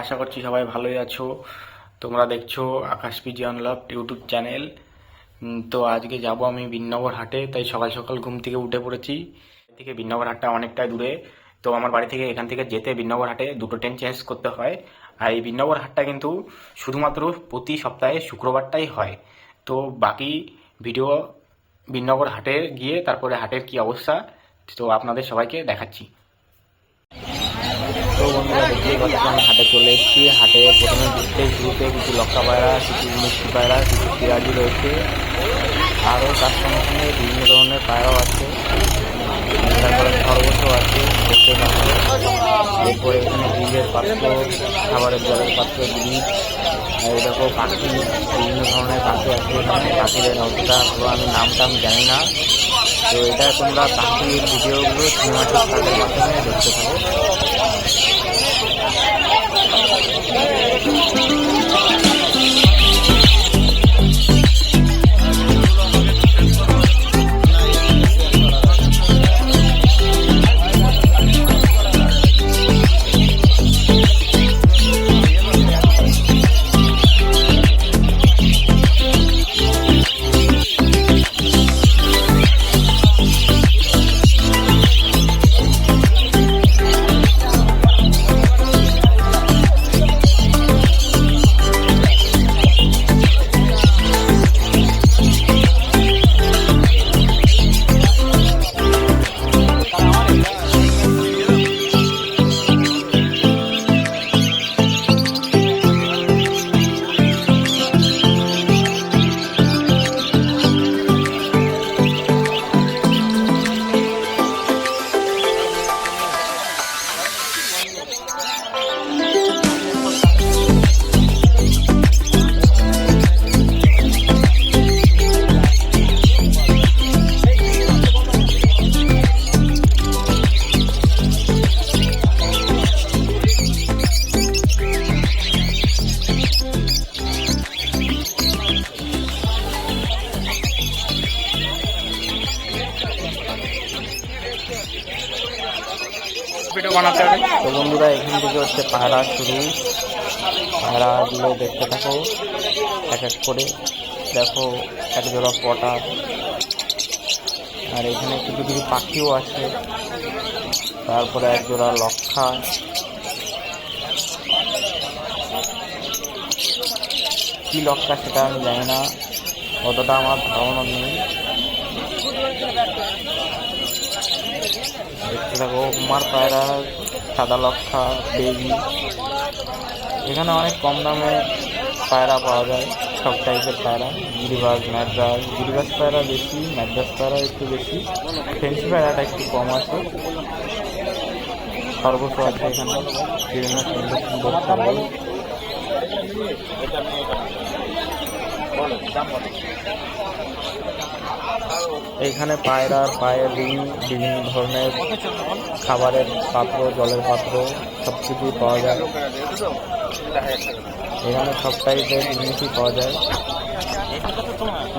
আশা করছি সবাই ভালোই আছো। তোমরা দেখছো আকাশ পিজি আনলভ ইউটিউব চ্যানেল। তো আজকে যাব আমি বিননগর হাটে, তাই সকাল সকাল ঘুম থেকে উঠে পড়েছি। থেকে বিননগর হাটটা অনেকটাই দূরে, তো আমার বাড়ি থেকে এখান থেকে যেতে বিননগর হাটে দুটো ট্রেন চেঞ্জ করতে হয়। আর এই বিননগর হাটটা কিন্তু শুধুমাত্র প্রতি সপ্তাহে শুক্রবারটাই হয়। তো বাকি ভিডিও বিননগর হাটে গিয়ে তারপরে হাটের কি অবস্থা তো আপনাদের সবাইকে দেখাচ্ছি। তো বন্ধুরা দেখতেই পাচ্ছি আমি হাটে চলে এসেছি। হাটে প্রথমে ঢুকতেই শুরুতে কিছু লক্কা পায়রা, কিছু মিষ্টি পায়রা, কিছু পিঁয়াজি রয়েছে, আরও তার সঙ্গে সঙ্গে বিভিন্ন ধরনের পায়রাও আছে। তারপরে খরগোশও আছে দেখতে পাচ্ছি। এরপরে এখানে ব্রিজের পাত্র, খাবারের জলের পাত্র, ব্রিজ, এরকম পাখি, বিভিন্ন ধরনের পাখি আছে এখানে। পাখিদের অতটা পুরো আমি নাম জানি না, তো এটা তোমরা পাখির ভিডিওগুলো সিনেমাটিক কার্ডের মাধ্যমে দেখতে পাবো। বানাতে হবে। তো বন্ধুরা এখান থেকে হচ্ছে পায়রা শুরু। পায়রাগুলো দেখতে থাকো এক এক করে। দেখো এক জোড়া পটা, আর এখানে কিছু কিছু পাখিও আছে। তারপরে এক জোড়া লক্ষা, কি লক্ষা সেটা আমি জানি না, অতটা আমার ধারণা নেই। দেখতে থাকো কুমার পায়রা, সাদা লক্ষা, বেবি। এখানে অনেক কম দামে পায়রা পাওয়া যায়, সব টাইপের পায়রা। গিরিবাজ, ম্যাড্রাস, গিরিবাজ পায়রা বেশি, ম্যাড্রাস পায়রা একটু বেশি, ফেন্সি পায়রাটা একটু কম আছে। খরগোশ আছে এখানে, বিভিন্ন সুন্দর সুন্দর খরগোশ। এইখানে পায়রার পায়ের রিং, বিভিন্ন ধরনের খাবারের পাত্র, জলের পাত্র সব কিছুই পাওয়া যায়। এখানে সব টাইপের জিনিসই পাওয়া যায়।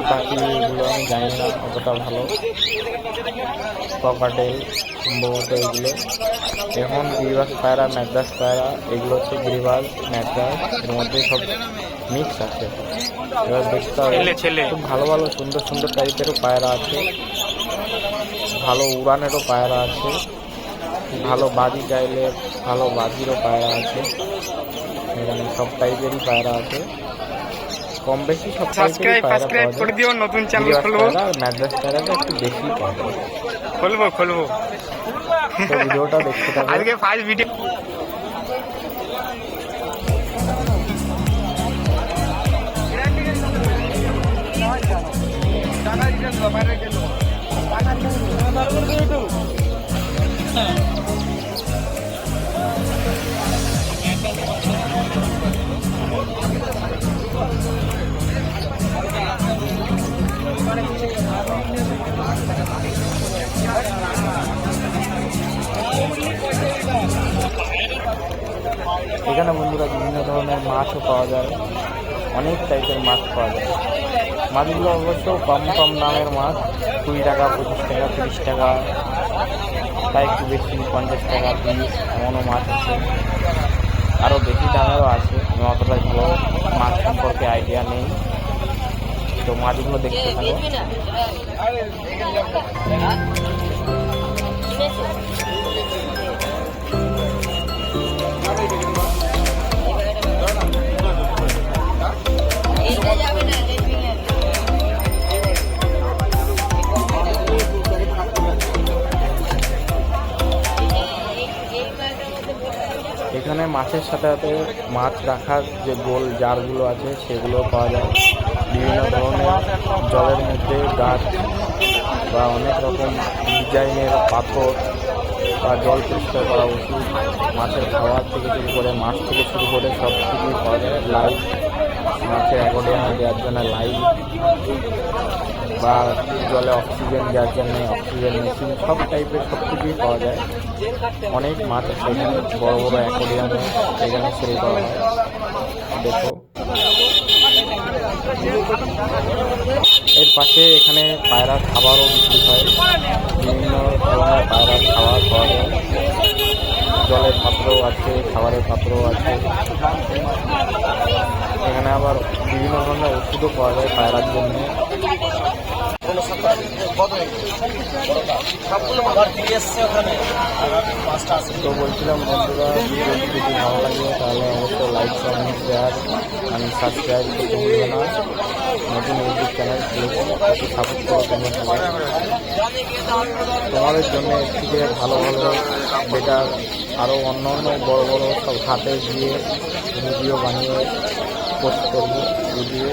পাখিগুলো আমি জানি না অতটা ভালো, ককাটেল সম্ভবত এগুলো। এখন গিরিবাজ পায়রা, ম্যাড্রাস পায়রা, এগুলো হচ্ছে গিরিবাজ, ম্যাড্রাস, এর মধ্যে সব মিক্স আছে। এবার দেখতে হবে, খুব ভালো ভালো সুন্দর সুন্দর টাইপেরও পায়রা আছে, ভালো উড়ানেরও পায়রা আছে, ভালো বাজি চাইলে ভালো বাজিরও পায়রা আছে। এখানে সব টাইপেরই পায়রা আছে, কম বেশি সব টাইপেরই পায়রা পাওয়া যায়। নতুন চ্যানেল খুলবো, ম্যাড্রাস পায়রাটা একটু বেশি পাওয়া যায়। খুলবো তো ভিডিওটা দেখতে থাকো। আজকে ফার্স্ট ভিডিও। এখানে বন্ধুরা বিভিন্ন ধরনের মাছও পাওয়া যায়, অনেক টাইপের মাছ পাওয়া যায়। মাছগুলো অবশ্য কম কম দামের মাছ, 20 টাকা, 25 টাকা, 30 টাকা, তাই একটু বেশি 50 টাকা পিস, এমনও মাছ আছে। আরও বেশি দামেরও আছে। আমি অতটা ভালো মাছ সম্পর্কে আইডিয়া নেই, তো মাছগুলো দেখতে থাকো। এখানে মাছের সাথে সাথে মাছ রাখার যে গোল জারগুলো আছে সেগুলো পাওয়া যায়। বিভিন্ন ধরনের জলের মধ্যে গাছ বা অনেক রকম ডিজাইনের পাথর বা জল পরিষ্কার করা ওষুধ, মাছের খাবার থেকে শুরু করে মাছ থেকে শুরু করে সব কিছুই পাওয়া যায়। লাইট, মাছের অ্যাকোয়ারিয়ামে দেওয়ার জন্য লাইট বা জলে অক্সিজেন দেওয়ার জন্য অক্সিজেন মেশিন, সব টাইপের সব কিছুই পাওয়া যায়। অনেক মাছ আছে এখানে, বড় বড় অ্যাকোয়ারিয়ামে এখানে সেল করা হয়। দেখো এর পাশে এখানে পায়রার খাবারও বিক্রি হয়। বিভিন্ন ধরনের পায়রার খাবার পাওয়া যায়। জলের পাত্রও আছে, খাবারের পাত্রও আছে। এখানে আবার বিভিন্ন ধরনের ওষুধও পাওয়া যায় পায়রার জন্য। তো বলছিলাম বন্ধুরা, ভিডিওটি যদি ভালো লাগে তাহলে অবশ্যই লাইক, কমেন্ট, শেয়ার আমি সাবস্ক্রাইব করতে ভুলবে না। নতুন ইউটিউব চ্যানেল খুলেছি, একটু সাপোর্ট করো তোমরা সবাই। তোমাদের জন্য এর থেকে ভালো ভালো বেটার আরও অন্য অন্য বড় বড় সব হাতে গিয়ে ভিডিও বানিয়ে পোস্ট করবো। ভিডিও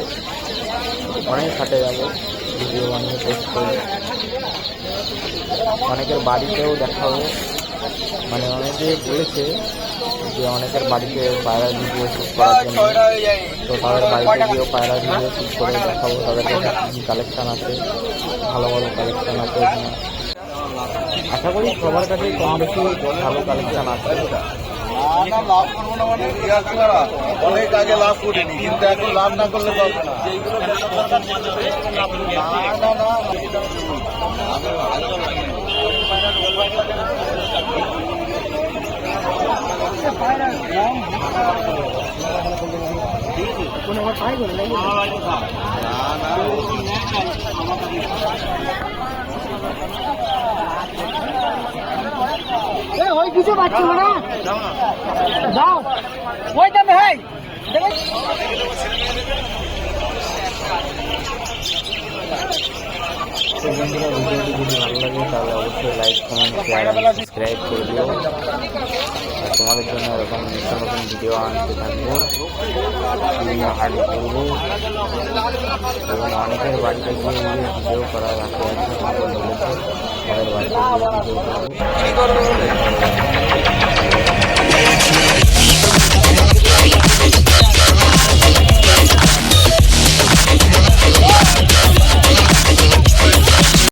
অনেক হাটে যাবো, ভিডিও বানিয়ে পোস্ট করবো। অনেকের বাড়িতেও দেখাবো, মানে অনেকে বলেছে যে অনেকের বাড়িতে পায়রা ভিডিও শ্যুট করার জন্য, তো তাদের বাড়িতে গিয়েও পায়রা ভিডিও শ্যুট করে দেখাবো তাদের কাছে কী কালেকশান আছে। ভালো ভালো কালেকশান আছে এখানে। আশা করি সবার কাছে কম বেশি ভালো কালেকশান আছে। লাভ করবো না মানে অনেক আগে লাভ করিনি, কিন্তু এখন লাভ না করলে পারবে না। ওই কিছু পাচ্ছি না, যাও ওই দামে। হ্যাঁ তো বন্ধুরা, ভিডিওটি যদি ভালো লাগে তাহলে অবশ্যই লাইক, কমেন্ট, শেয়ার এবং সাবস্ক্রাইব করে দিও। আর তোমাদের জন্য এরকম নিত্য নতুন ভিডিও আনতে থাকবো, বিভিন্ন হাট করবো এবং অনেকের বাড়িতে গিয়ে ভিডিও করার বাকি আছে, বলেছে তাদের বাড়িতে গিয়ে ভিডিও করবো।